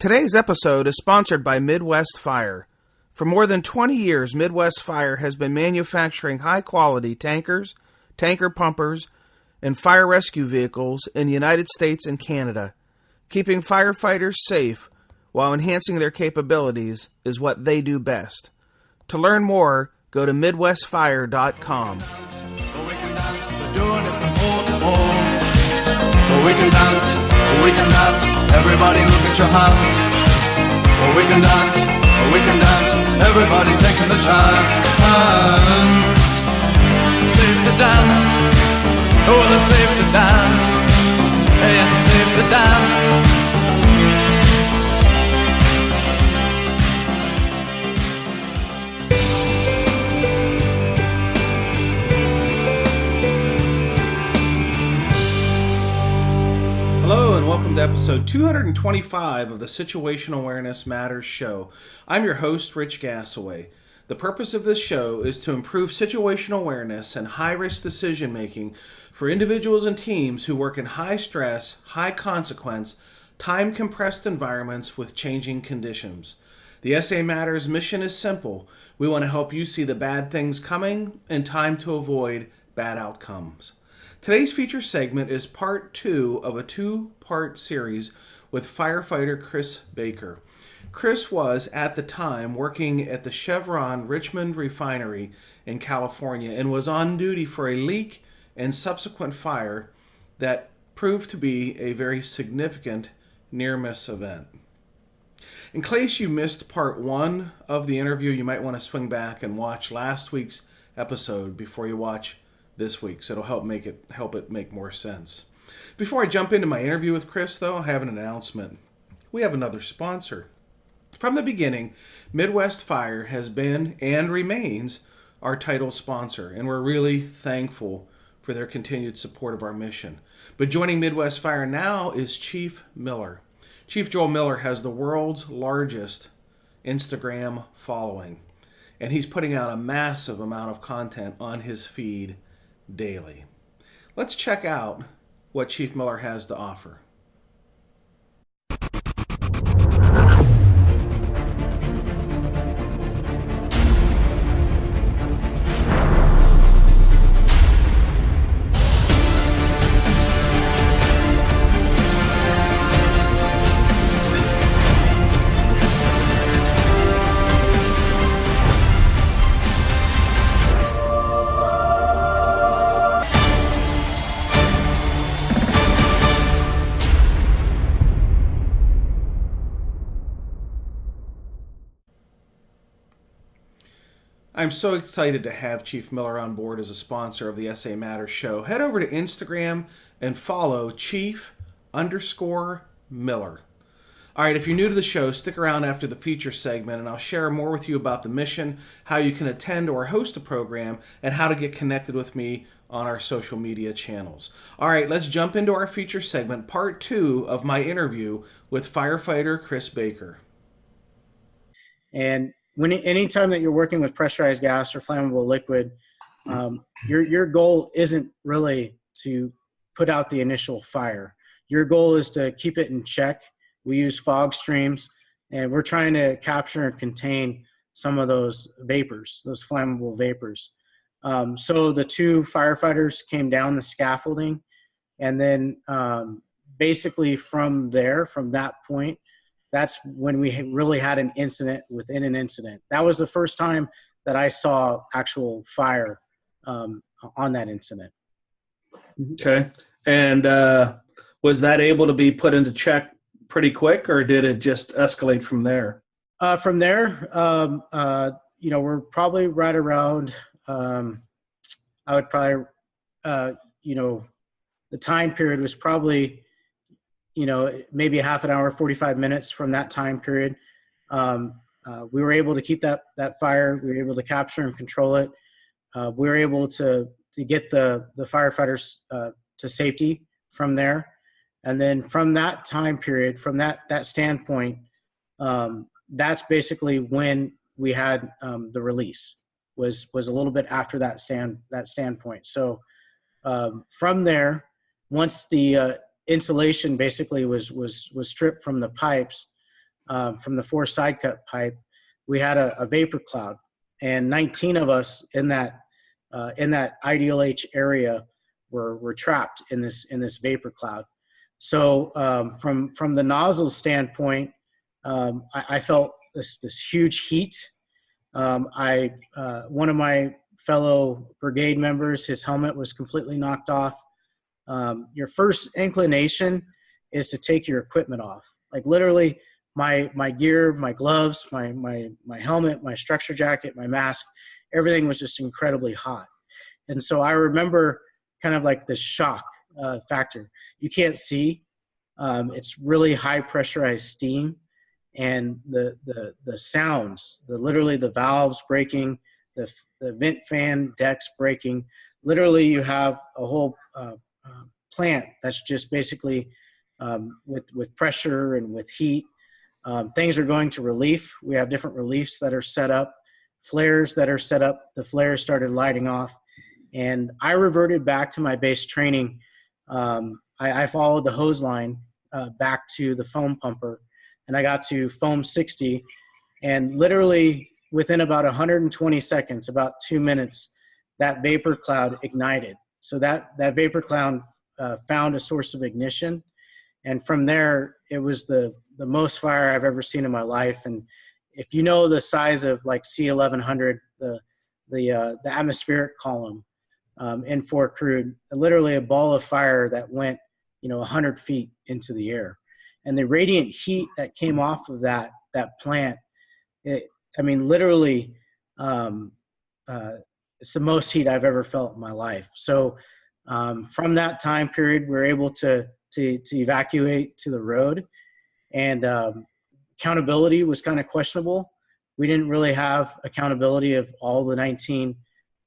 Today's episode is sponsored by Midwest Fire. For more than 20 years, Midwest Fire has been manufacturing high-quality tankers, tanker pumpers, and fire rescue vehicles in the United States and Canada. Keeping firefighters safe while enhancing their capabilities is what they do best. To learn more, go to MidwestFire.com. We can dance, everybody look at your hands. We can dance, everybody's taking the chance. Safe to dance, oh it's safe to dance. Yes, it's safe to dance. Hello and welcome to episode 225 of the Situational Awareness Matters show. I'm your host, Rich Gassaway. The purpose of this show is to improve situational awareness and high-risk decision-making for individuals and teams who work in high-stress, high-consequence, time-compressed environments with changing conditions. The SA Matters mission is simple. We want to help you see the bad things coming and time to avoid bad outcomes. Today's feature segment is part 2 of a 2-part series with firefighter Chris Baker. Chris was, at the time, working at the Chevron Richmond Refinery in California and was on duty for a leak and subsequent fire that proved to be a very significant near-miss event. In case you missed part 1 of the interview, you might want to swing back and watch last week's episode before you watch this week, so it'll help it make more sense. Before I jump into my interview with Chris, though, I have an announcement. We have another sponsor. From the beginning, Midwest Fire has been and remains our title sponsor, and we're really thankful for their continued support of our mission. But joining Midwest Fire now is Chief Miller. Chief Joel Miller has the world's largest Instagram following, and he's putting out a massive amount of content on his feed daily. Let's check out what Chief Miller has to offer. I'm so excited to have Chief Miller on board as a sponsor of the SA Matters show. Head over to Instagram and follow Chief_Miller. All right, if you're new to the show, stick around after the feature segment and I'll share more with you about the mission, how you can attend or host a program, and how to get connected with me on our social media channels. All right, let's jump into our feature segment, part 2 of my interview with firefighter Chris Baker. And anytime that you're working with pressurized gas or flammable liquid, your goal isn't really to put out the initial fire. Your goal is to keep it in check. We use fog streams, and we're trying to capture and contain some of those vapors, those flammable vapors. So the 2 firefighters came down the scaffolding, and then basically from that point, that's when we really had an incident within an incident. That was the first time that I saw actual fire on that incident. Okay. And was that able to be put into check pretty quick, or did it just escalate from there? From there, we're probably right around, I would probably, the time period was probably, maybe a half an hour, 45 minutes from that time period. We were able to keep that fire. We were able to capture and control it. We were able to get the firefighters to safety from there. And then from that time period, from that standpoint, that's basically when we had the release. Was a little bit after that standpoint. So from there, once the insulation basically was stripped from the pipes, from the 4 side cut pipe, we had a vapor cloud, and 19 of us in that ideal H area were trapped in this vapor cloud. So from the nozzle standpoint, I felt this huge heat. One of my fellow brigade members, his helmet was completely knocked off. Your first inclination is to take your equipment off. Like literally my gear, my gloves, my helmet, my structure jacket, my mask, everything was just incredibly hot. And so I remember kind of like the shock factor. You can't see. It's really high pressurized steam, and the sounds, literally the valves breaking, the vent fan decks breaking. Literally, you have a whole plant that's just basically with pressure and with heat. Things are going to relief. We have different reliefs that are set up, flares that are set up. The flares started lighting off, and I reverted back to my base training. I followed the hose line back to the foam pumper, and I got to foam 60, and literally within about 120 seconds, about 2 minutes, that vapor cloud ignited. So that vapor cloud found a source of ignition, and from there, it was the most fire I've ever seen in my life. And if you know the size of like C1100, the atmospheric column in Fort Crude, literally a ball of fire that went 100 feet into the air, and the radiant heat that came off of that plant, literally, it's the most heat I've ever felt in my life. So from that time period, we were able to evacuate to the road, and accountability was kind of questionable. We didn't really have accountability of all the 19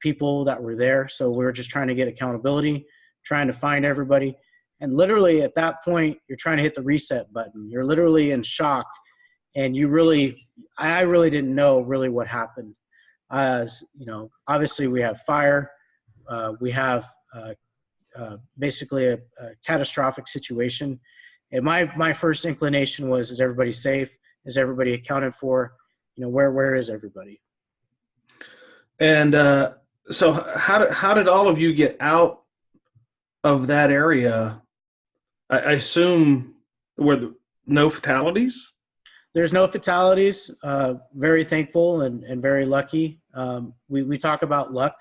people that were there, so we were just trying to get accountability, trying to find everybody. And literally at that point, you're trying to hit the reset button. You're literally in shock, and I really didn't know really what happened. Obviously we have fire, we have basically a catastrophic situation. And my first inclination was, is everybody safe? Is everybody accounted for? Where is everybody? And so how did all of you get out of that area? I assume were no fatalities? There's no fatalities. Very thankful and very lucky. We talk about luck.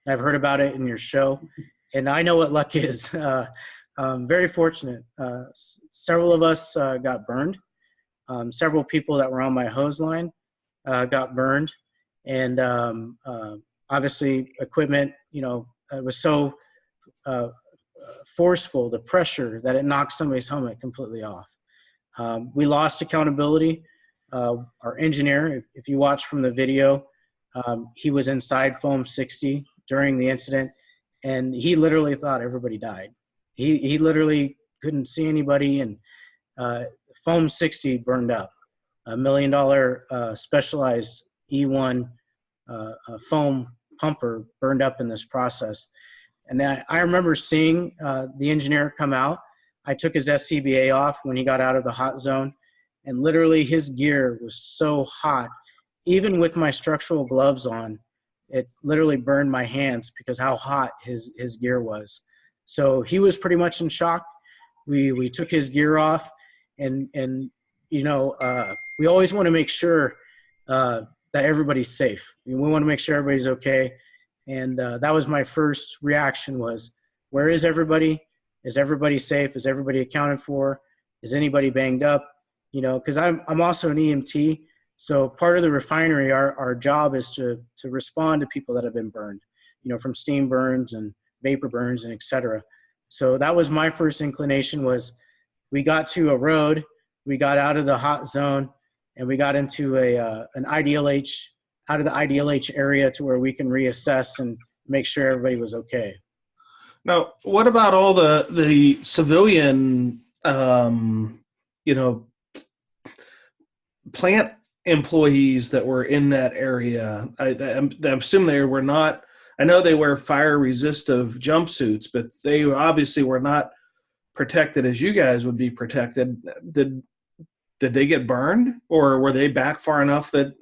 I've heard about it in your show, and I know what luck is. Very fortunate. Several of us got burned. Several people that were on my hose line got burned, and obviously equipment. It was so forceful, the pressure, that it knocked somebody's helmet completely off. We lost accountability. Our engineer, if you watch from the video, he was inside foam 60 during the incident, and he literally thought everybody died. He literally couldn't see anybody, and foam 60 burned up. $1 million specialized E1 foam pumper burned up in this process. And I remember seeing the engineer come out. I took his SCBA off when he got out of the hot zone, and literally his gear was so hot. Even with my structural gloves on, it literally burned my hands because how hot his gear was. So he was pretty much in shock. We took his gear off, and we always want to make sure that everybody's safe. We want to make sure everybody's okay. And that was my first reaction was, where is everybody? Is everybody safe? Is everybody accounted for? Is anybody banged up? Because I'm also an EMT. So part of the refinery, our job is to respond to people that have been burned, from steam burns and vapor burns and et cetera. So that was my first inclination was we got to a road, we got out of the hot zone, and we got into an IDLH, out of the IDLH area to where we can reassess and make sure everybody was okay. Now, what about all the civilian, plant employees that were in that area? I assume they were not. I know they wear fire resistive jumpsuits, but they obviously were not protected as you guys would be protected. Did did they get burned, or were they back far enough that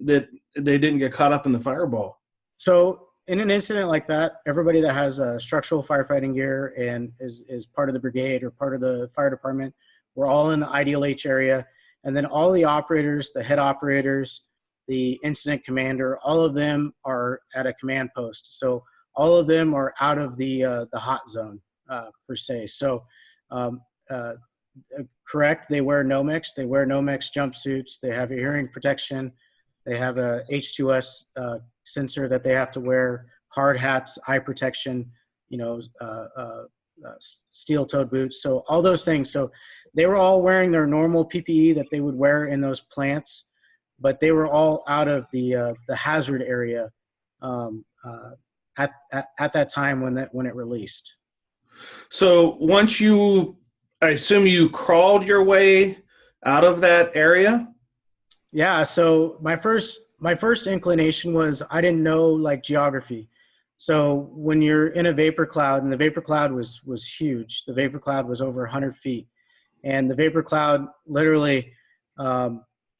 they didn't get caught up in the fireball? So in an incident like that, everybody that has structural firefighting gear and is part of the brigade or part of the fire department, we're all in the IDLH area. And then all the operators, the head operators, the incident commander, all of them are at a command post. So all of them are out of the hot zone per se. So correct, they wear Nomex. They wear Nomex jumpsuits. They have a hearing protection. They have a H2S sensor that they have to wear, hard hats, eye protection, steel-toed boots. So all those things. So they were all wearing their normal PPE that they would wear in those plants, but they were all out of the hazard area at that time when it released. So once I assume you crawled your way out of that area? Yeah. So my first inclination was I didn't know like geography. So when you're in a vapor cloud, and the vapor cloud was huge, the vapor cloud was over 100 feet, and the vapor cloud literally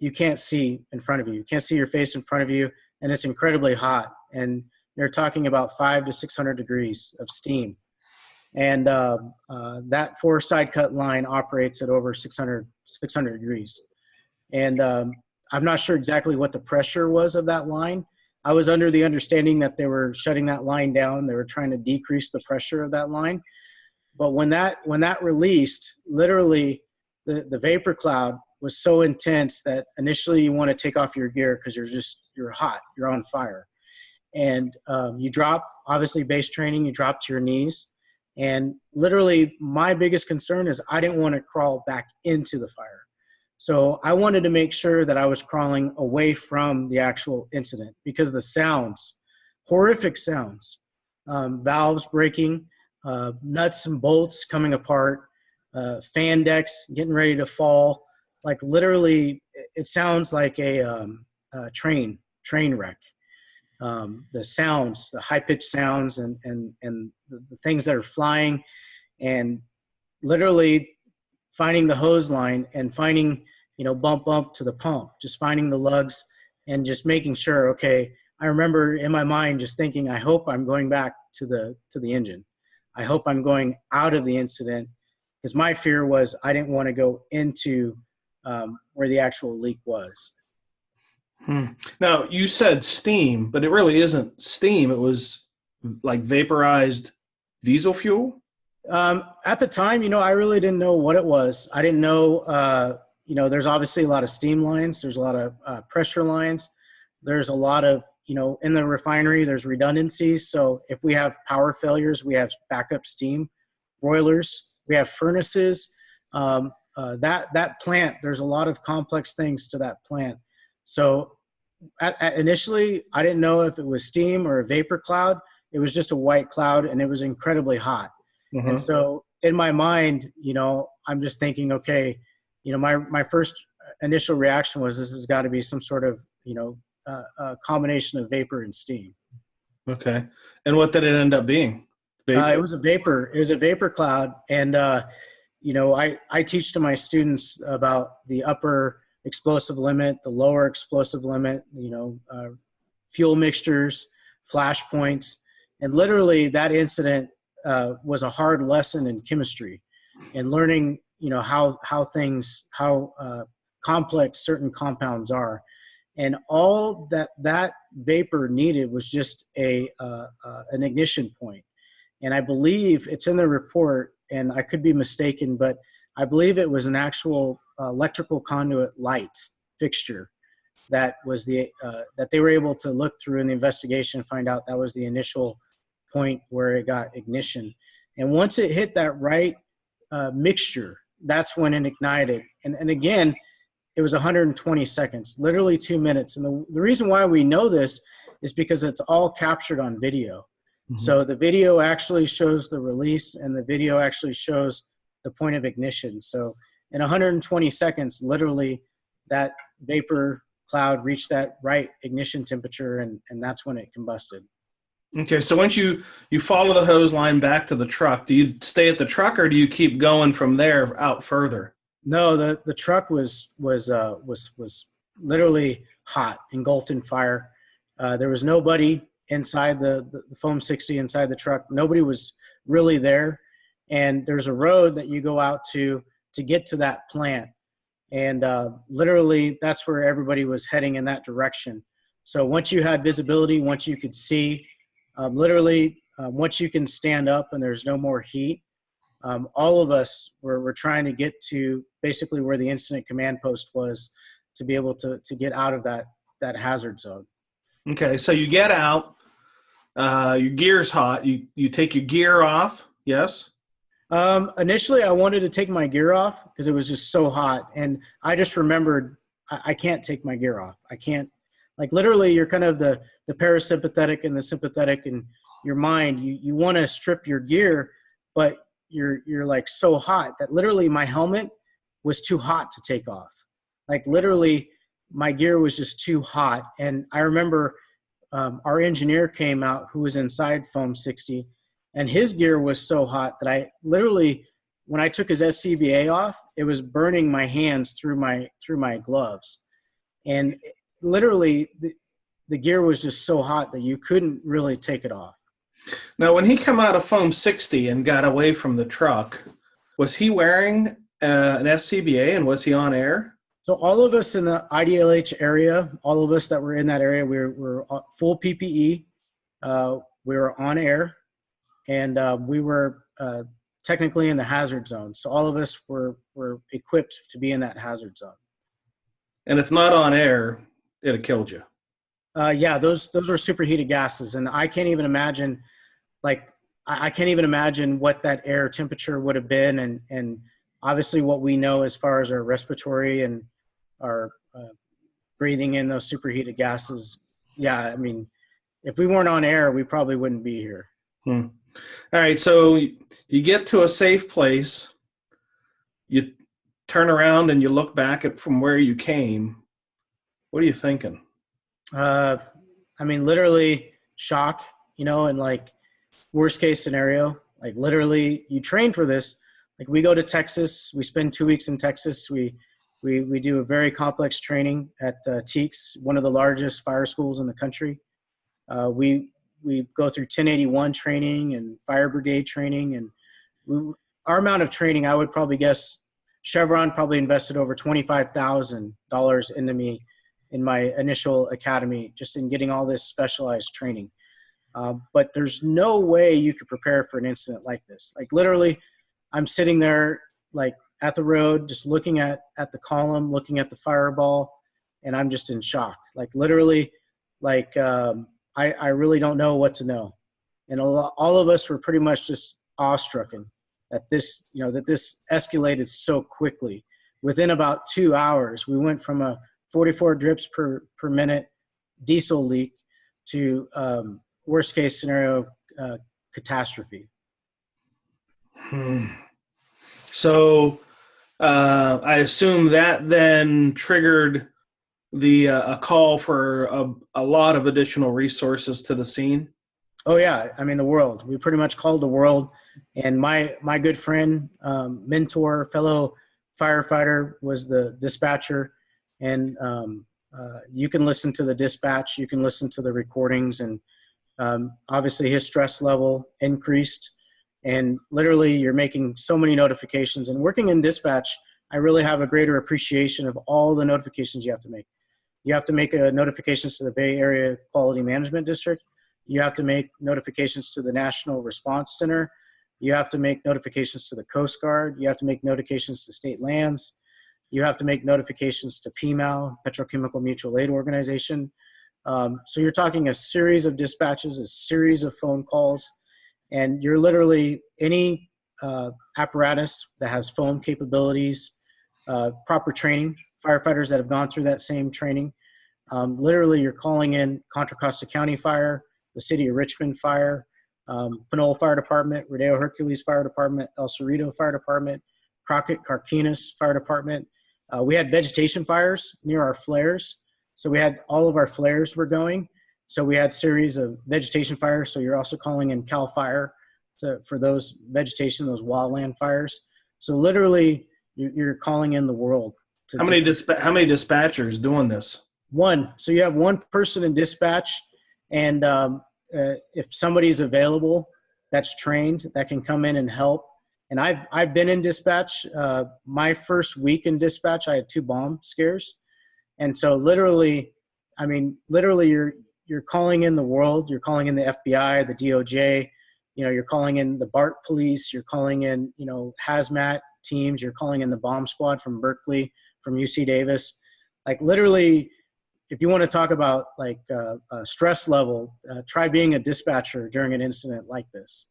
you can't see in front of you. You can't see your face in front of you, and it's incredibly hot. And you're talking about 500 to 600 degrees of steam. And that 4 side cut line operates at over 600 degrees. And I'm not sure exactly what the pressure was of that line. I was under the understanding that they were shutting that line down. They were trying to decrease the pressure of that line. But when that released, literally the vapor cloud was so intense that initially you want to take off your gear because you're hot, you're on fire. And you drop, obviously base training, you drop to your knees. And literally my biggest concern is I didn't want to crawl back into the fire. So I wanted to make sure that I was crawling away from the actual incident because the sounds, horrific sounds, valves breaking, nuts and bolts coming apart, fan decks getting ready to fall. Like literally it sounds like a train wreck. The sounds, the high-pitched sounds and the things that are flying, and literally finding the hose line and finding, bump to the pump, just finding the lugs and just making sure, okay, I remember in my mind just thinking, I hope I'm going back to the engine. I hope I'm going out of the incident, because my fear was I didn't want to go into where the actual leak was. Now, you said steam, but it really isn't steam. It was like vaporized diesel fuel? At the time, I really didn't know what it was. I didn't know, there's obviously a lot of steam lines. There's a lot of pressure lines. There's a lot of, in the refinery, there's redundancies. So if we have power failures, we have backup steam boilers. We have furnaces. That plant, there's a lot of complex things to that plant. So initially, I didn't know if it was steam or a vapor cloud. It was just a white cloud, and it was incredibly hot. Mm-hmm. And so in my mind, I'm just thinking, okay, my first initial reaction was this has got to be some sort of, a combination of vapor and steam. Okay. And what did it end up being? It was a vapor. It was a vapor cloud. And, I teach to my students about the upper explosive limit, the lower explosive limit, fuel mixtures, flash points. And literally that incident was a hard lesson in chemistry and learning, how complex certain compounds are. And all that vapor needed was just an ignition point. And I believe it's in the report, and I could be mistaken, but I believe it was an actual electrical conduit light fixture that was that they were able to look through in the investigation and find out that was the initial point where it got ignition. And once it hit that right mixture, that's when it ignited. And again, it was 120 seconds, literally 2 minutes. And the reason why we know this is because it's all captured on video. Mm-hmm. So the video actually shows the release, and the video actually shows the point of ignition. So in 120 seconds, literally that vapor cloud reached that right ignition temperature, and that's when it combusted. Okay, so once you follow the hose line back to the truck, do you stay at the truck, or do you keep going from there out further? No, the truck was literally hot, engulfed in fire. There was nobody inside the foam 60 inside the truck. Nobody was really there. And there's a road that you go out to get to that plant. And literally that's where everybody was heading, in that direction. So once you had visibility, once you could see, once you can stand up and there's no more heat, all of us were trying to get to basically where the incident command post was, to be able to get out of that hazard zone. Okay, so you get out, your gear's hot, you take your gear off, yes? Initially, I wanted to take my gear off because it was just so hot. And I just remembered I can't take my gear off. I can't, like, literally you're kind of the parasympathetic and the sympathetic in your mind. You want to strip your gear, but you're like so hot that literally my helmet was too hot to take off. Like literally my gear was just too hot. And I remember our engineer came out who was inside foam 60, and his gear was so hot that I literally, when I took his SCBA off, it was burning my hands through my gloves. And literally the gear was just so hot that you couldn't really take it off. Now, when he come out of foam 60 and got away from the truck, was he wearing an SCBA, and was he on air? So all of us in the IDLH area, all of us that were in that area, we were full PPE. We were on air, and we were technically in the hazard zone. So all of us were equipped to be in that hazard zone. And if not on air, it'd have killed you. Yeah, those were superheated gases, and I can't even imagine, I can't even imagine what that air temperature would have been, and obviously what we know as far as our respiratory and our breathing in those superheated gases. Yeah, I mean, if we weren't on air, we probably wouldn't be here. All right, so you get to a safe place, you turn around and you look back at from where you came. What are you thinking? I mean, literally shock, and like worst case scenario, like literally you train for this. Like we go to Texas, we spend 2 weeks in Texas. We do a very complex training at TEACS, one of the largest fire schools in the country. We go through 1081 training and fire brigade training, and our amount of training, I would probably guess Chevron probably invested over $25,000 into me in my initial academy, just in getting all this specialized training. But there's no way you could prepare for an incident like this. Like literally, I'm sitting there like at the road, just looking at the column, looking at the fireball, and I'm just in shock. Like literally, like I really don't know what to know. And all of us were pretty much just awestruck that this, that this escalated so quickly. Within about 2 hours, we went from a 44 drips per minute diesel leak to worst case scenario catastrophe. So I assume that then triggered a call for a lot of additional resources to the scene. Oh yeah, I mean the world. We pretty much called the world, and my good friend, mentor, fellow firefighter was the dispatcher, and you can listen to the dispatch, you can listen to the recordings, and obviously his stress level increased, and literally you're making so many notifications. And working in dispatch, I really have a greater appreciation of all the notifications you have to make. You have to make notifications to the Bay Area Quality Management District. You have to make notifications to the National Response Center. You have to make notifications to the Coast Guard. You have to make notifications to state lands. You have to make notifications to PMAL, Petrochemical Mutual Aid Organization. So you're talking a series of dispatches, a series of phone calls, and you're literally any apparatus that has foam capabilities, proper training, firefighters that have gone through that same training. Literally you're calling in Contra Costa County Fire, the City of Richmond Fire, Pinole Fire Department, Rodeo Hercules Fire Department, El Cerrito Fire Department, Crockett Carquinez Fire Department. We had vegetation fires near our flares. So we had all of our flares were going. So we had series of vegetation fires. So you're also calling in CAL FIRE for those vegetation, those wildland fires. So literally You're calling in the world. How many dispatchers doing this? One. So you have one person in dispatch, and if somebody's available that's trained, that can come in and help. And I've been in dispatch. My first week in dispatch, I had 2 bomb scares. And so literally you're calling in the world. You're calling in the FBI, the DOJ, you're calling in the BART police. You're calling in, hazmat teams. You're calling in the bomb squad from Berkeley, from UC Davis. Like literally, if you want to talk about stress level, try being a dispatcher during an incident like this.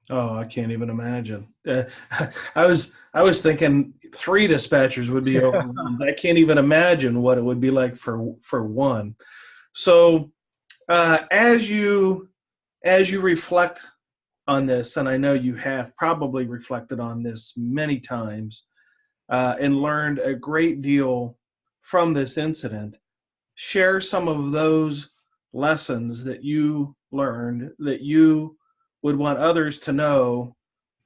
Oh, I can't even imagine. I was thinking 3 dispatchers would be overwhelmed. I can't even imagine what it would be like for one. So as you reflect on this, and I know you have probably reflected on this many times and learned a great deal from this incident, share some of those lessons that you learned that you would want others to know,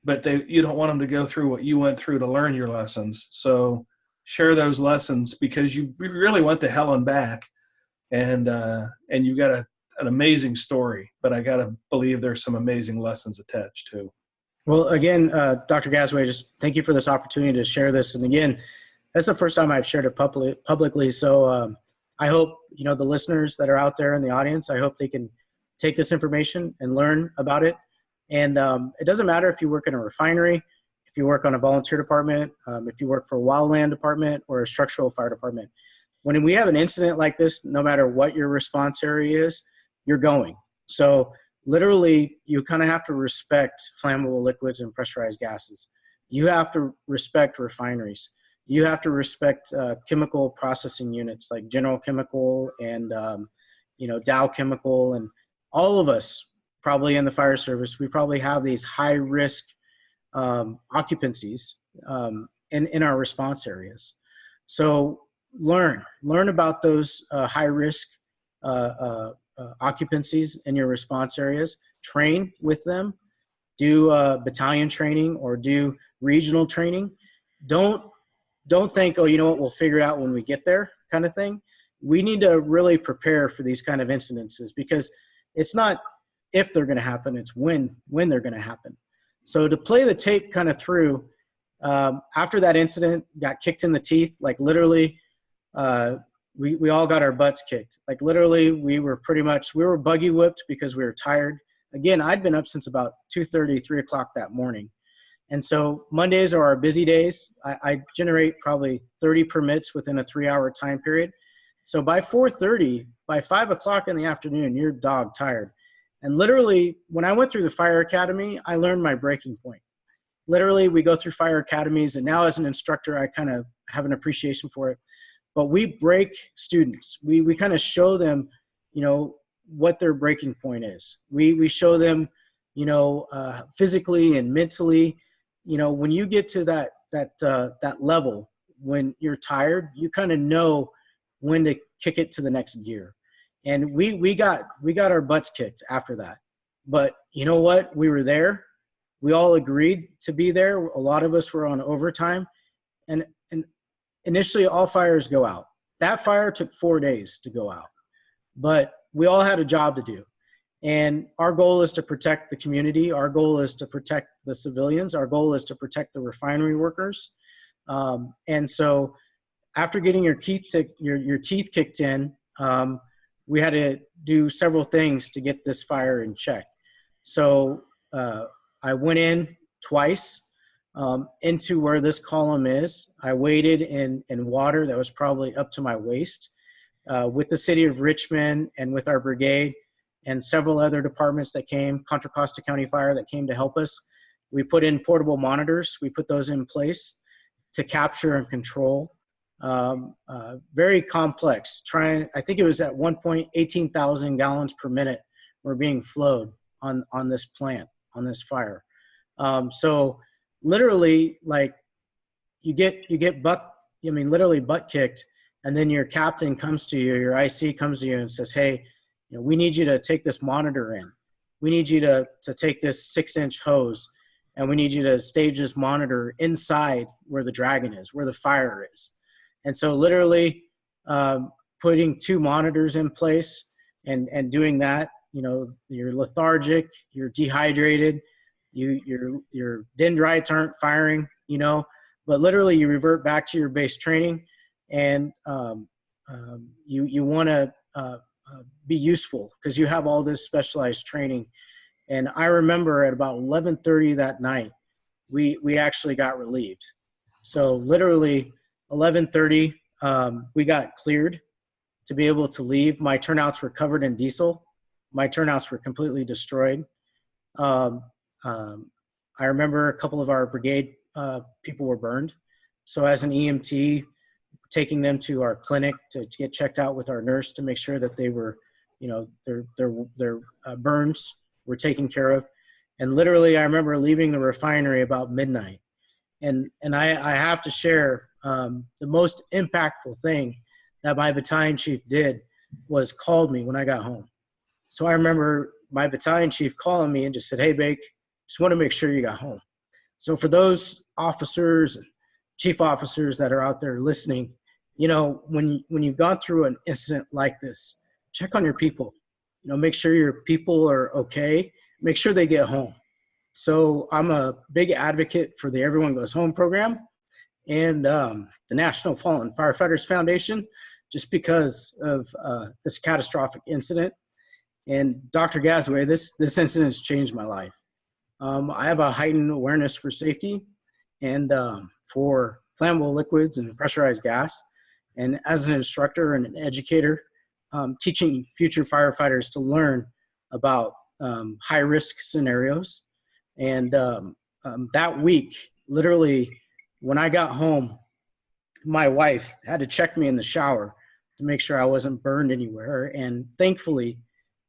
but you don't want them to go through what you went through to learn your lessons. So share those lessons, because you really went to hell and back, and you got an amazing story, but I got to believe there's some amazing lessons attached too. Well, again, Dr. Gasaway, just thank you for this opportunity to share this. And again, that's the first time I've shared it publicly. So I hope, the listeners that are out there in the audience, I hope they can take this information and learn about it. And it doesn't matter if you work in a refinery, if you work on a volunteer department, if you work for a wildland department or a structural fire department. When we have an incident like this, no matter what your response area is, you're going. So literally, you kind of have to respect flammable liquids and pressurized gases. You have to respect refineries. You have to respect chemical processing units like General Chemical and Dow Chemical, and all of us probably in the fire service. We probably have these high risk occupancies in our response areas. So learn about those high risk occupancies in your response areas. Train with them. Do battalion training or do regional training. Don't think, oh, you know what, we'll figure it out when we get there kind of thing. We need to really prepare for these kind of incidences, because it's not if they're going to happen, it's when they're going to happen. So to play the tape kind of through, after that incident, got kicked in the teeth, like literally, we all got our butts kicked. Like literally, we were buggy whipped because we were tired. Again, I'd been up since about 2:30, 3 o'clock that morning. And so Mondays are our busy days. I generate probably 30 permits within a 3-hour time period. So by 4:30, by 5 o'clock in the afternoon, you're dog tired. And literally, when I went through the fire academy, I learned my breaking point. Literally, we go through fire academies, and now as an instructor, I kind of have an appreciation for it. But we break students. We kind of show them, what their breaking point is. We show them, physically and mentally. When you get to that level, when you're tired, you kind of know when to kick it to the next gear. And we got our butts kicked after that. But you know what? We were there. We all agreed to be there. A lot of us were on overtime. And initially, all fires go out. That fire took 4 days to go out. But we all had a job to do. And our goal is to protect the community. Our goal is to protect the civilians. Our goal is to protect the refinery workers. And so after getting your teeth kicked in, we had to do several things to get this fire in check. So I went in twice into where this column is. I waded in water that was probably up to my waist with the city of Richmond and with our brigade and several other departments that came, Contra Costa County Fire, that came to help us. We put in portable monitors. We put those in place to capture and control. Very complex. I think it was at one point 18,000 gallons per minute were being flowed on this plant, on this fire. So literally, like you get literally butt kicked, and then your captain comes to you, your IC comes to you and says, hey, we need you to take this monitor in. We need you to take this 6-inch hose and we need you to stage this monitor inside where the dragon is, where the fire is. And so literally putting 2 monitors in place and doing that, you're lethargic, you're dehydrated, your dendrites aren't firing, but literally you revert back to your base training, and you want to be useful because you have all this specialized training. And I remember at about 11:30 that night, we actually got relieved. So literally 11:30, we got cleared to be able to leave. My turnouts were covered in diesel. My turnouts were completely destroyed. I remember a couple of our brigade people were burned. So as an EMT, taking them to our clinic to get checked out with our nurse to make sure that they were, their burns were taken care of. And literally, I remember leaving the refinery about midnight. And I have to share the most impactful thing that my battalion chief did was called me when I got home. So I remember my battalion chief calling me and just said, "Hey, Bake, just want to make sure you got home." So for those officers and chief officers that are out there listening, when you've gone through an incident like this, check on your people. Make sure your people are okay. Make sure they get home. So I'm a big advocate for the Everyone Goes Home program and the National Fallen Firefighters Foundation, just because of this catastrophic incident. And Dr. Gasaway, this incident has changed my life. I have a heightened awareness for safety and for flammable liquids and pressurized gas. And as an instructor and an educator, teaching future firefighters to learn about high-risk scenarios. And that week, literally, when I got home, my wife had to check me in the shower to make sure I wasn't burned anywhere. And thankfully,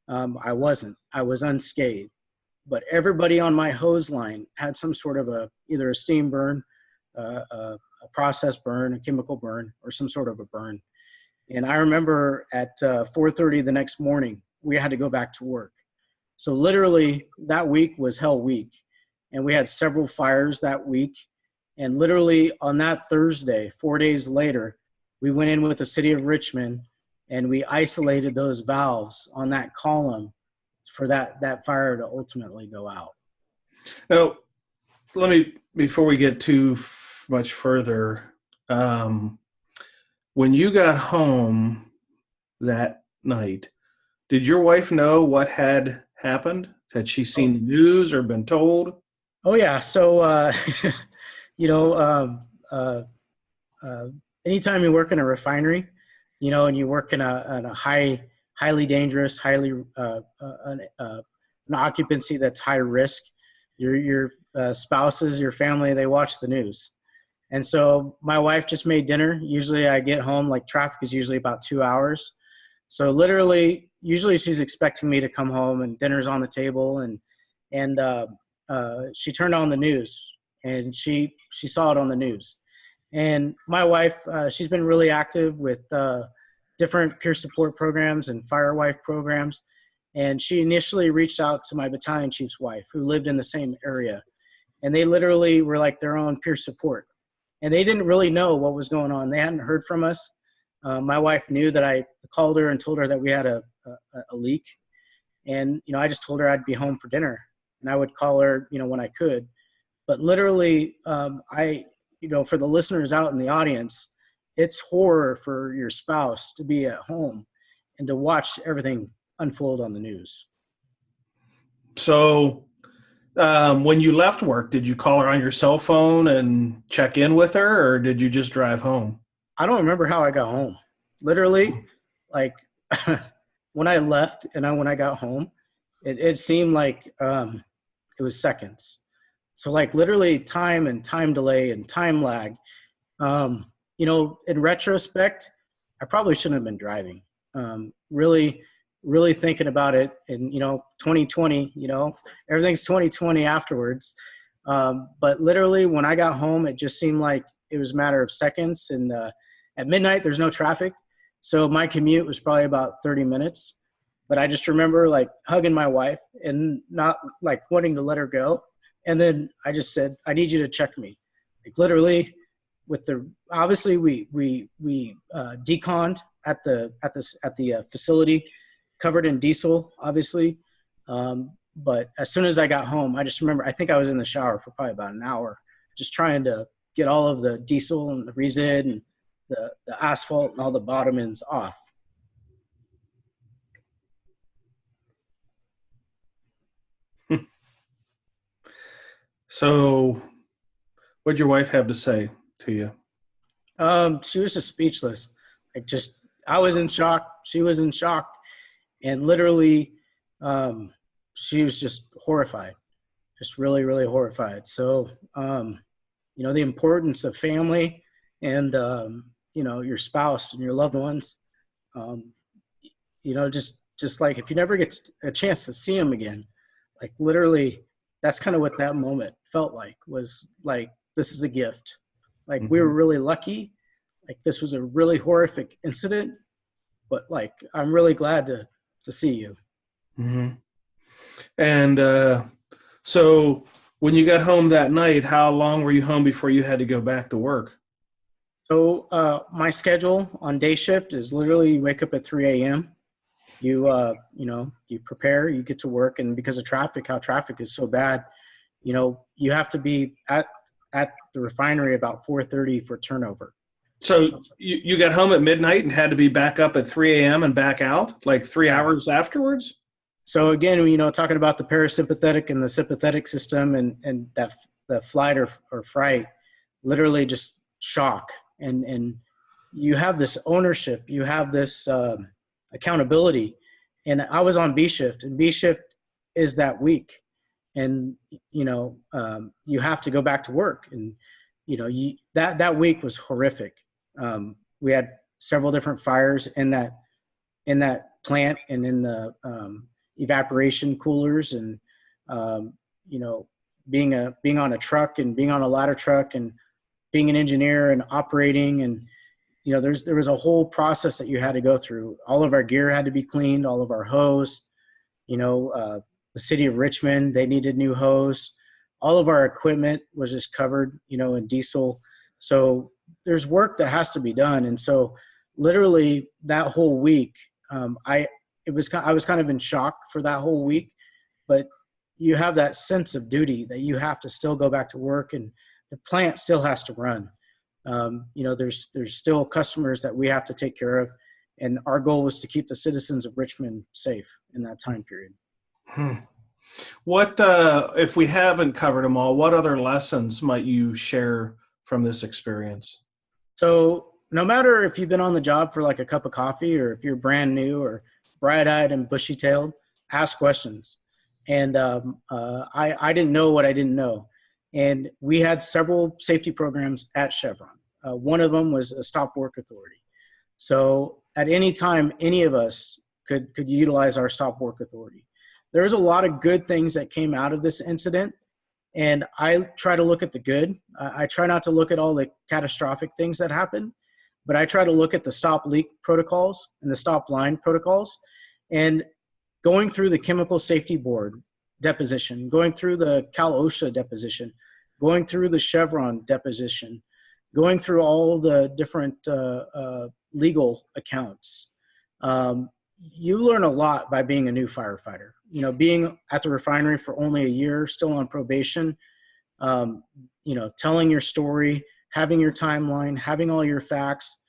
I wasn't. I was unscathed. But everybody on my hose line had some sort of either a steam burn, a process burn, a chemical burn, or some sort of a burn. And I remember at 4:30 the next morning, we had to go back to work. So literally that week was hell week. And we had several fires that week. And literally on that Thursday, 4 days later, we went in with the city of Richmond and we isolated those valves on that column for that fire to ultimately go out. Now, before we get too much further, when you got home that night, did your wife know what had happened? Had she seen the news or been told? Oh yeah. So, anytime you work in a refinery, and you work in a highly dangerous, an occupancy that's high risk, your spouses, your family, they watch the news. And so my wife just made dinner. Usually I get home, like traffic is usually about 2 hours. So literally, usually she's expecting me to come home and dinner's on the table, and she turned on the news and she saw it on the news. And my wife, she's been really active with different peer support programs and fire wife programs. And she initially reached out to my battalion chief's wife, who lived in the same area. And they literally were like their own peer support. And they didn't really know what was going on. They hadn't heard from us. My wife knew that I called her and told her that we had a leak. And, I just told her I'd be home for dinner. And I would call her, when I could. But literally, for the listeners out in the audience, it's horror for your spouse to be at home and to watch everything unfold on the news. So when you left work, did you call her on your cell phone and check in with her, or did you just drive home? I don't remember how I got home. Literally, like when I left and when I got home, it seemed like it was seconds. So like literally time and time delay and time lag. In retrospect, I probably shouldn't have been driving. Really thinking about it, and 2020, everything's 2020 afterwards. But literally when I got home, it just seemed like it was a matter of seconds. And at midnight, there's no traffic. So my commute was probably about 30 minutes. But I just remember like hugging my wife and not like wanting to let her go. And then I just said, I need you to check me. Like literally obviously we deconned at the facility, covered in diesel, obviously. But as soon as I got home, I just remember, I think I was in the shower for probably about an hour, just trying to get all of the diesel and the resid and the asphalt and all the bottom ends off. So what'd your wife have to say to you? She was just speechless. I was in shock. She was in shock. And literally, she was just horrified, just really, really horrified. So, the importance of family and, your spouse and your loved ones, just like if you never get a chance to see them again, like literally, that's kind of what that moment felt like, was like, this is a gift. Like we were really lucky. Like this was a really horrific incident, but like, I'm really glad to see you. Mm-hmm. And so when you got home that night, how long were you home before you had to go back to work? So my schedule on day shift is literally you wake up at 3 a.m. You prepare, you get to work, and because of traffic, how traffic is so bad, you have to be at the refinery about 4:30 for turnover. So you got home at midnight and had to be back up at 3 a.m. and back out like 3 hours afterwards? So again, talking about the parasympathetic and the sympathetic system and that the flight or fright, literally just shock. And you have this ownership, you have this accountability. And I was on B shift, and B shift is that week. And, you have to go back to work. And, that week was horrific. We had several different fires in that plant and in the evaporation coolers, and being on a truck and being on a ladder truck and being an engineer and operating, and there was a whole process that you had to go through. All of our gear had to be cleaned, all of our hose. The city of Richmond, they needed new hose. All of our equipment was just covered, in diesel. So there's work that has to be done. And so literally that whole week, I was kind of in shock for that whole week, but you have that sense of duty that you have to still go back to work, and the plant still has to run. There's still customers that we have to take care of. And our goal was to keep the citizens of Richmond safe in that time period. What, if we haven't covered them all, what other lessons might you share from this experience? So no matter if you've been on the job for like a cup of coffee, or if you're brand new or bright-eyed and bushy-tailed, ask questions. And I didn't know what I didn't know. And we had several safety programs at Chevron. One of them was a stop work authority. So at any time, any of us could utilize our stop work authority. There's a lot of good things that came out of this incident, and I try to look at the good. I try not to look at all the catastrophic things that happen, but I try to look at the stop leak protocols and the stop line protocols, and going through the Chemical Safety Board deposition, going through the Cal OSHA deposition, going through the Chevron deposition, going through all the different legal accounts. You learn a lot by being a new firefighter. Being at the refinery for only a year, still on probation, telling your story, having your timeline, having all your facts,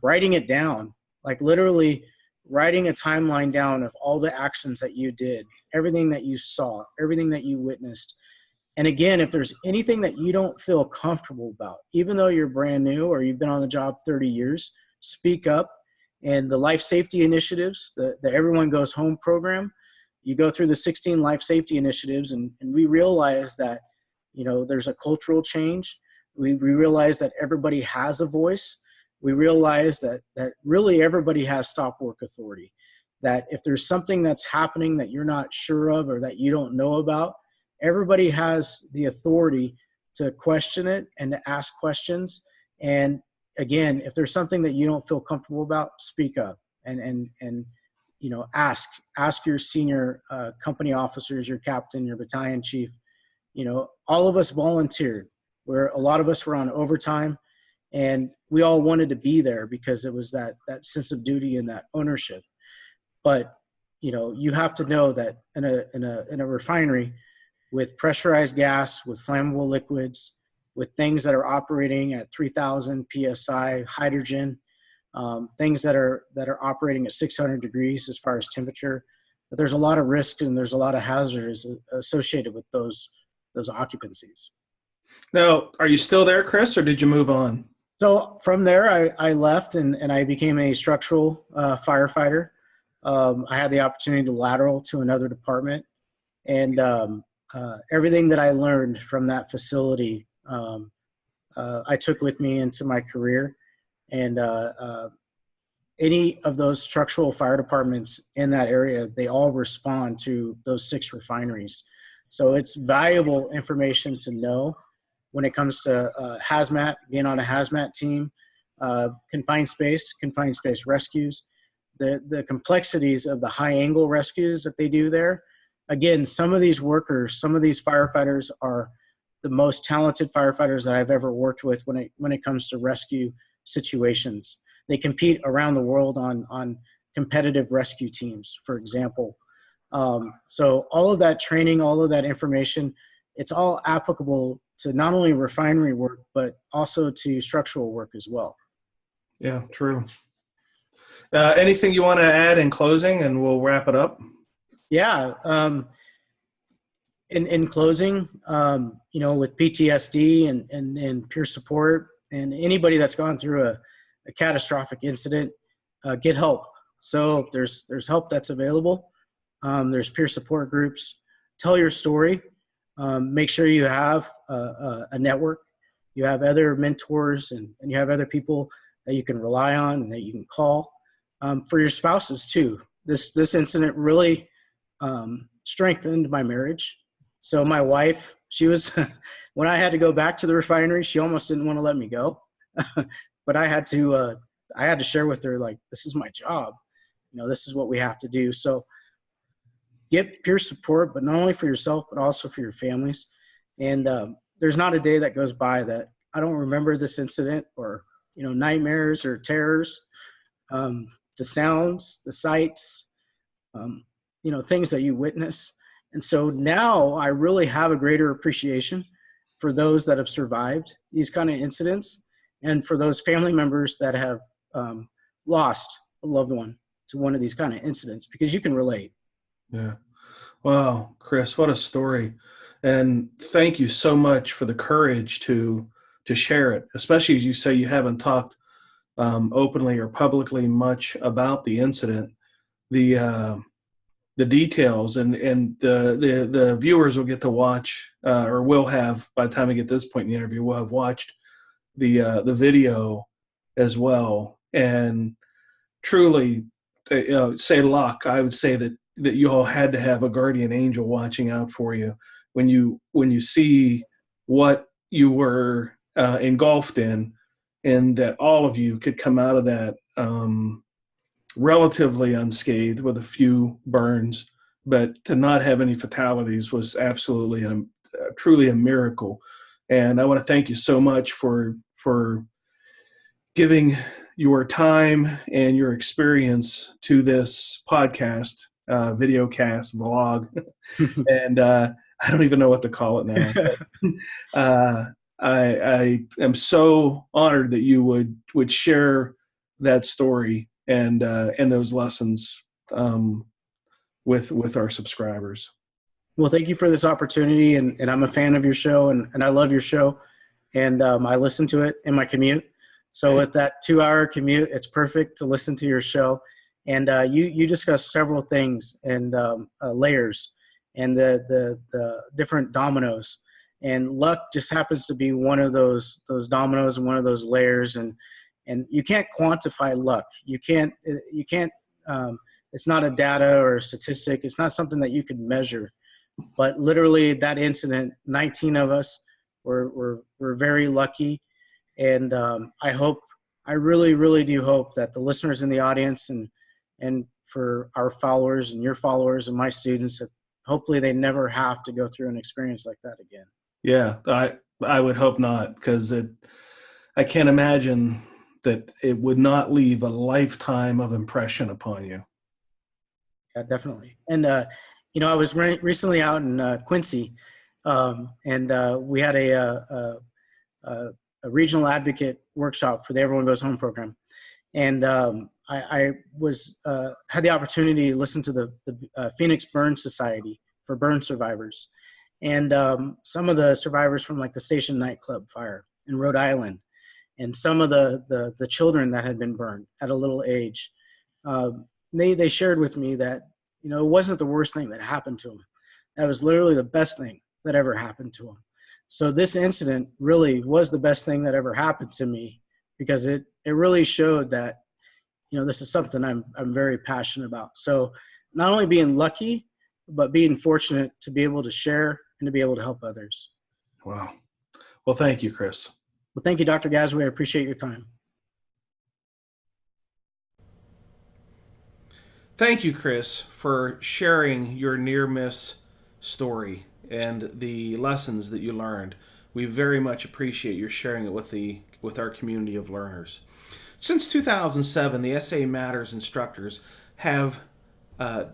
writing it down, like literally writing a timeline down of all the actions that you did, everything that you saw, everything that you witnessed. And again, if there's anything that you don't feel comfortable about, even though you're brand new or you've been on the job 30 years, speak up. And the life safety initiatives, the Everyone Goes Home program, you go through the 16 life safety initiatives, and we realize that, there's a cultural change. We realize that everybody has a voice. We realize that really everybody has stop work authority, that if there's something that's happening that you're not sure of or that you don't know about, everybody has the authority to question it and to ask questions. And again, if there's something that you don't feel comfortable about, speak up and ask your senior company officers, your captain, your battalion chief, all of us volunteered, where a lot of us were on overtime, and we all wanted to be there because it was that sense of duty and that ownership. But, you have to know that in a refinery with pressurized gas, with flammable liquids, with things that are operating at 3,000 PSI, hydrogen, things that are operating at 600 degrees as far as temperature, but there's a lot of risk and there's a lot of hazards associated with those occupancies. Now, are you still there, Chris, or did you move on? So from there, I left and I became a structural firefighter. I had the opportunity to lateral to another department, and everything that I learned from that facility, I took with me into my career. And any of those structural fire departments in that area, they all respond to those 6 refineries. So it's valuable information to know when it comes to hazmat, being on a hazmat team, confined space rescues, the complexities of the high angle rescues that they do there. Again, some of these workers, some of these firefighters are the most talented firefighters that I've ever worked with when it comes to rescue situations. They compete around the world on competitive rescue teams, for example. So all of that training, all of that information, it's all applicable to not only refinery work, but also to structural work as well. Yeah, true. Anything you want to add in closing, and we'll wrap it up? Yeah. In closing, with PTSD and peer support, and anybody that's gone through a catastrophic incident, get help. So there's help that's available. There's peer support groups. Tell your story. Make sure you have a network. You have other mentors and you have other people that you can rely on and that you can call. For your spouses too. This incident really strengthened my marriage. So my wife, she was, when I had to go back to the refinery, she almost didn't want to let me go. But I had to share with her, like, this is my job. This is what we have to do. So get peer support, but not only for yourself, but also for your families. And there's not a day that goes by that I don't remember this incident or, nightmares or terrors, the sounds, the sights, things that you witness. And so now I really have a greater appreciation for those that have survived these kind of incidents and for those family members that have lost a loved one to one of these kind of incidents, because you can relate. Yeah. Wow, Chris, what a story. And thank you so much for the courage to share it, especially as you say you haven't talked openly or publicly much about the incident. The details and the viewers will get to watch or will have, by the time we get to this point in the interview, will have watched the video as well. And truly, say luck, I would say that you all had to have a guardian angel watching out for you when you see what you were engulfed in, and that all of you could come out of that relatively unscathed with a few burns, but to not have any fatalities was absolutely truly a miracle. And I want to thank you so much for giving your time and your experience to this podcast, video cast, vlog, and I don't even know what to call it now. I am so honored that you would share that story and those lessons with our subscribers. Well, thank you for this opportunity, and I'm a fan of your show, and I love your show, and I listen to it in my commute. So with that 2-hour commute, it's perfect to listen to your show. And you discuss several things and layers and the different dominoes. And luck just happens to be one of those dominoes and one of those layers. And you can't quantify luck. You can't. It's not a data or a statistic. It's not something that you can measure. But literally, that incident, 19 of us were very lucky. And I really, really do hope that the listeners in the audience and for our followers and your followers and my students, hopefully they never have to go through an experience like that again. Yeah, I would hope not, because I can't imagine that it would not leave a lifetime of impression upon you. Yeah, definitely. And I was recently out in Quincy, and we had a regional advocate workshop for the Everyone Goes Home program. And I was had the opportunity to listen to the Phoenix Burn Society for burn survivors, and some of the survivors from like the Station nightclub fire in Rhode Island, and some of the children that had been burned at a little age. They shared with me that it wasn't the worst thing that happened to them. That was literally the best thing that ever happened to them. So this incident really was the best thing that ever happened to me, because it really showed that, this is something I'm very passionate about. So not only being lucky, but being fortunate to be able to share and to be able to help others. Wow. Well, thank you, Chris. Well, thank you, Dr. Gasaway. I appreciate your time. Thank you, Chris, for sharing your near-miss story and the lessons that you learned. We very much appreciate your sharing it with our community of learners. Since 2007, the SA Matters instructors have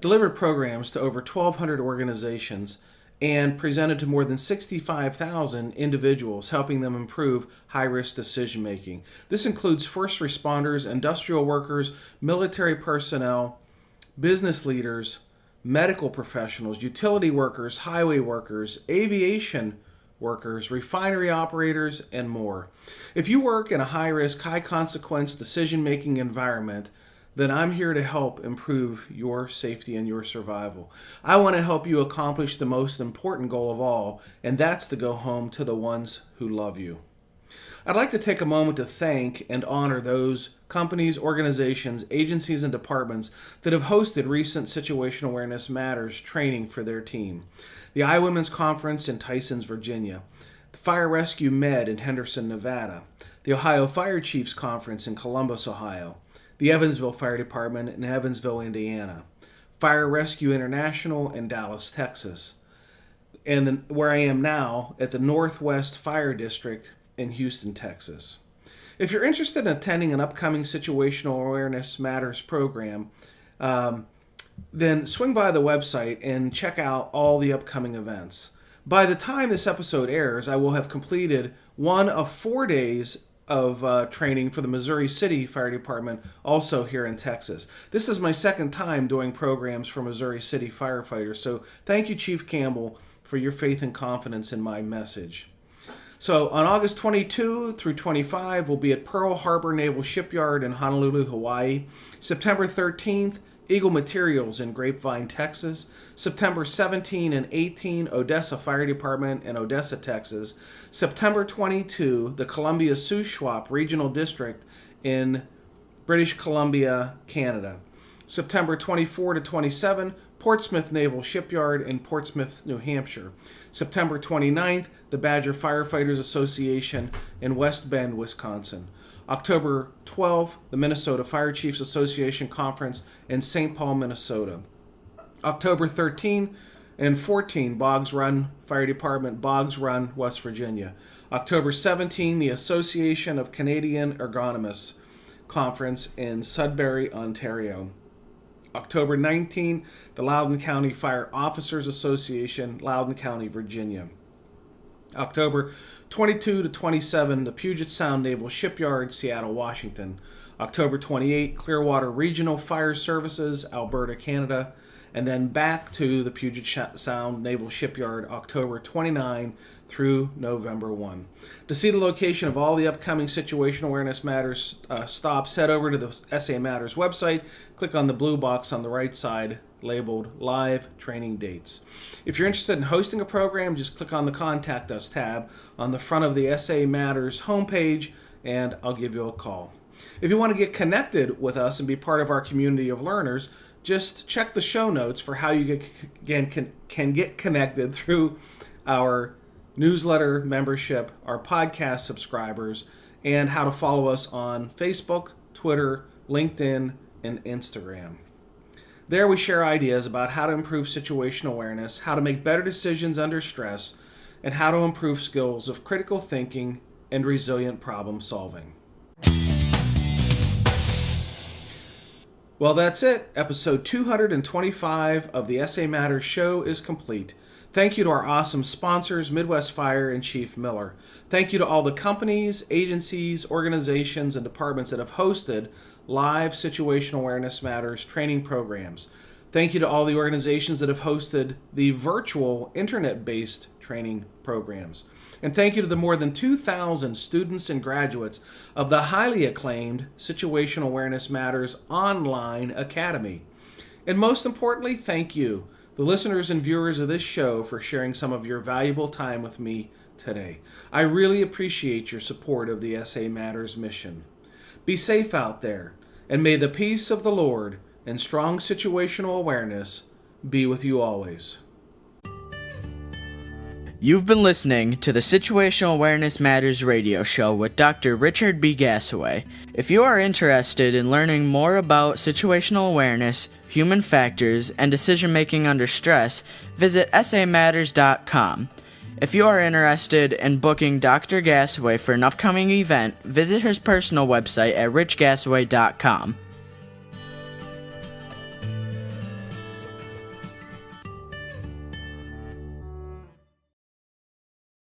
delivered programs to over 1,200 organizations and presented to more than 65,000 individuals, helping them improve high-risk decision-making. This includes first responders, industrial workers, military personnel, business leaders, medical professionals, utility workers, highway workers, aviation workers, refinery operators, and more. If you work in a high-risk, high-consequence decision-making environment, then I'm here to help improve your safety and your survival. I want to help you accomplish the most important goal of all, and that's to go home to the ones who love you. I'd like to take a moment to thank and honor those companies, organizations, agencies, and departments that have hosted recent Situational Awareness Matters training for their team. The iWomen's Conference in Tysons, Virginia, the Fire Rescue Med in Henderson, Nevada, the Ohio Fire Chiefs Conference in Columbus, Ohio, the Evansville Fire Department in Evansville, Indiana, Fire Rescue International in Dallas, Texas, and where I am now at the Northwest Fire District in Houston, Texas. If you're interested in attending an upcoming Situational Awareness Matters program, then swing by the website and check out all the upcoming events. By the time this episode airs, I will have completed one of 4 days of training for the Missouri City Fire Department, also here in Texas. This is my second time doing programs for Missouri City firefighters, so thank you, Chief Campbell, for your faith and confidence in my message. So on August 22 through 25, we'll be at Pearl Harbor Naval Shipyard in Honolulu, Hawaii. September 13th, Eagle Materials in Grapevine, Texas. September 17 and 18, Odessa Fire Department in Odessa, Texas. September 22, the Columbia Shuswap Regional District in British Columbia, Canada. September 24 to 27, Portsmouth Naval Shipyard in Portsmouth, New Hampshire. September 29th, the Badger Firefighters Association in West Bend, Wisconsin. October 12th, the Minnesota Fire Chiefs Association Conference in St. Paul, Minnesota. October 13 and 14, Boggs Run Fire Department, Boggs Run, West Virginia. October 17, the Association of Canadian Ergonomists Conference in Sudbury, Ontario. October 19, the Loudoun County Fire Officers Association, Loudoun County, Virginia. October 22 to 27, the Puget Sound Naval Shipyard, Seattle, Washington. October 28, Clearwater Regional Fire Services, Alberta, Canada. And then back to the Puget Sound Naval Shipyard, October 29 through November 1. To see the location of all the upcoming Situational Awareness Matters stops, head over to the SA Matters website, click on the blue box on the right side labeled Live Training Dates. If you're interested in hosting a program, just click on the Contact Us tab on the front of the SA Matters homepage, and I'll give you a call. If you want to get connected with us and be part of our community of learners, just check the show notes for how you can get connected through our newsletter membership, our podcast subscribers, and how to follow us on Facebook, Twitter, LinkedIn, and Instagram. There we share ideas about how to improve situational awareness, how to make better decisions under stress, and how to improve skills of critical thinking and resilient problem solving. Well, that's it. Episode 225 of the SA Matters show is complete. Thank you to our awesome sponsors, Midwest Fire and Chief Miller. Thank you to all the companies, agencies, organizations, and departments that have hosted live Situational Awareness Matters training programs. Thank you to all the organizations that have hosted the virtual internet-based training programs. And thank you to the more than 2,000 students and graduates of the highly acclaimed Situational Awareness Matters Online Academy. And most importantly, thank you, the listeners and viewers of this show, for sharing some of your valuable time with me today. I really appreciate your support of the SA Matters mission. Be safe out there, and may the peace of the Lord and strong situational awareness be with you always. You've been listening to the Situational Awareness Matters radio show with Dr. Richard B. Gassaway. If you are interested in learning more about situational awareness, human factors, and decision-making under stress, visit samatters.com. If you are interested in booking Dr. Gassaway for an upcoming event, visit his personal website at richgassaway.com.